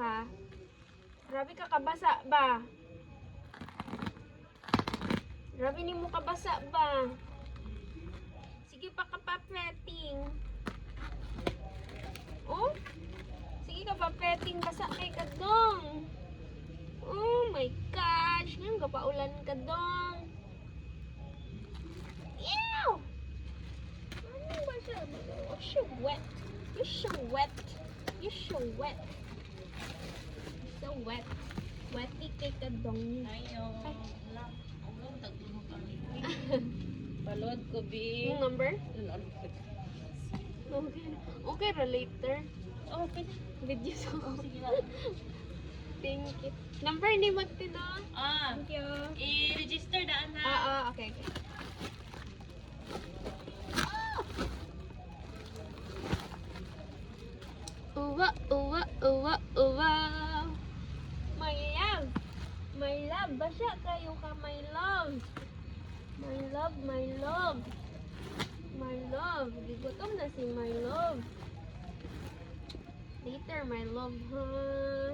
ha. Grabe ka kabasa ba? Grabe ni mo kabasa ba? Sige pa ka pa-petting. Oh? Sige ka pa-petting. Basa kay ka dong. Oh my gosh. Ngayon kapaulan ka dong. Ew! Ano ba siya? Oh, so wet. You're so wet. You're so wet. You're so wet. Wetty kay ka dong. Ayaw. Lang. Ang tagulong kami. Palod ko, B. Yung number? Okay. Okay ra later. Oh, pwede. Video sa Oh, sige lang. Thank you. Number ni Magtino. Ah, Thank you. i-register daan na. Okay, okay. Uwa, uwa, uwa, uwa. My love. My love. Basya kayo ka, my love. My love, my love. My love. Gigutom na si my love. Later, my love, huh?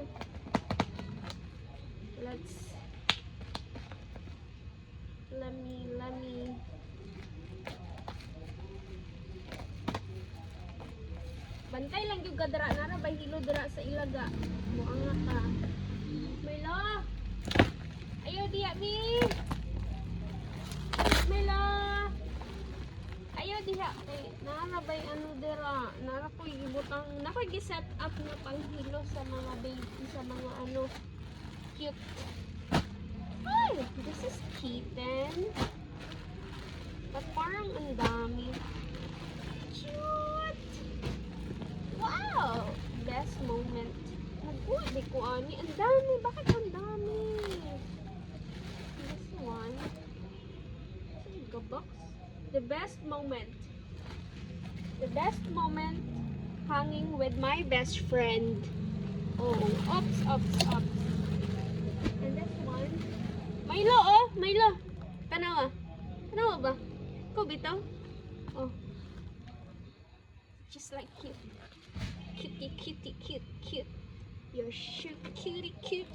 Let me. Bantay lang yung gadara na bay hilo dira sa ilaga. Muanga ka. My love. Ayaw diya mi. My love. Ayaw diha. Nara bay ano dira. Nara ko ibutang. Nara gi-set up na panghilo sa mga baby sa mga ano cute. Ay, this is kitten. But parang ang dami. Cute. Wow! Best moment. Nagkuha di ko ani. Ang dami. Bakit ang dami? This one. Gabox. The best moment. The best moment hanging with my best friend. Oh, ops. And this one. Milo, oh! Milo! Tanawa. Tanawa ba? Ikaw bitaw? Oh. Just like cute. Cute. You're so cutie, cute.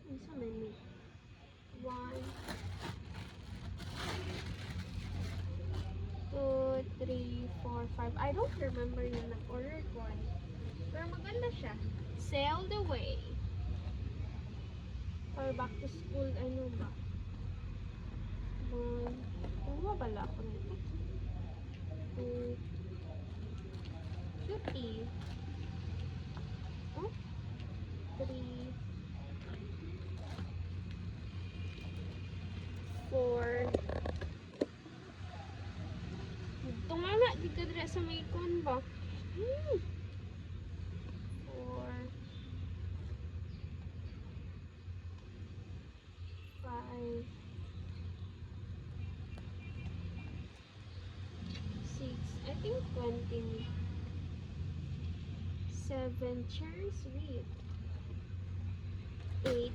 Ano sa menu? 1, 2, 3, 4, 5. I don't remember na nag-order ko. Pero maganda siya. Sailed away. Or back to school, ano ba? Ano ba bala ako nito? Cutie. Oh? 3, 4. Tungala, di ka dira sa may kon ba? 4, 5, 6, I think 20. 7 cherries with 8.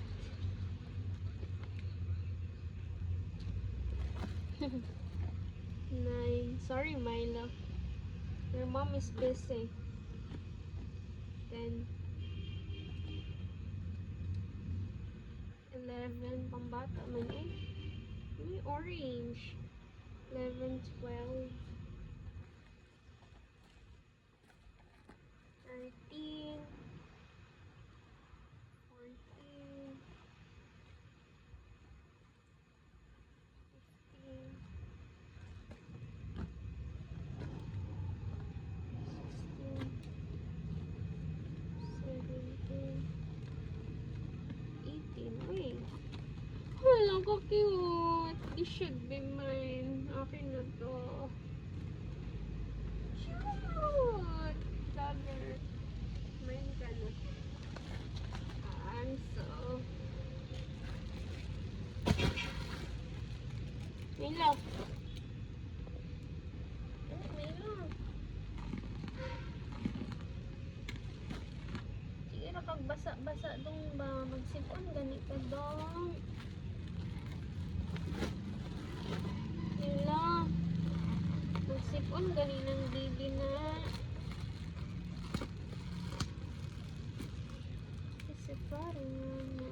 9. Sorry, Milo. Your mom is busy. 10. 11. Pambata man eh. May orange. 11, 12. 13. 14. 15. 16. 17. 18. Uy. Hala ka cute. This should be mine. Akin na to. Cute. Lover. Mine ka na. So. Milo. Milo. Sige na kag basa-basa dong ba. Magsipon gani ka dong. Milo. Sipon ganinang baby na. Kasi parang ano.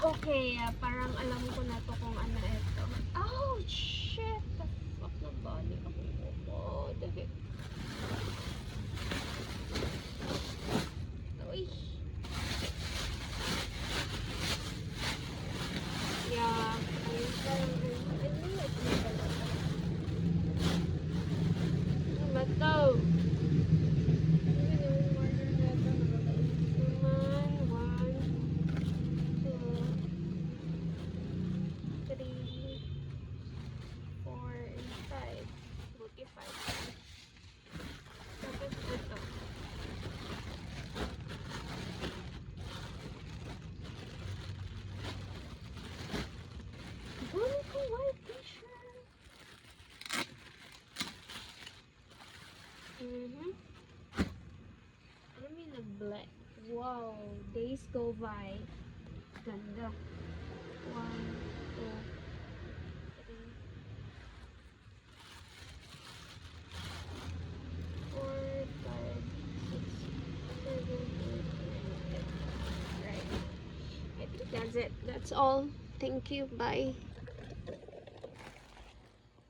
Okay, parang alam ko na to kung ano ito. Oh, shit! The fuck na balik ako. Oh, dali. Uy! Yeah, ayun parang ano yun? Ano ba to? Nag-black. Wow, days go by. Ganda. 1, 2, 3, 4, 5, 6, 7, 8, 9, 10. Right. I think that's it. That's all. Thank you. Bye.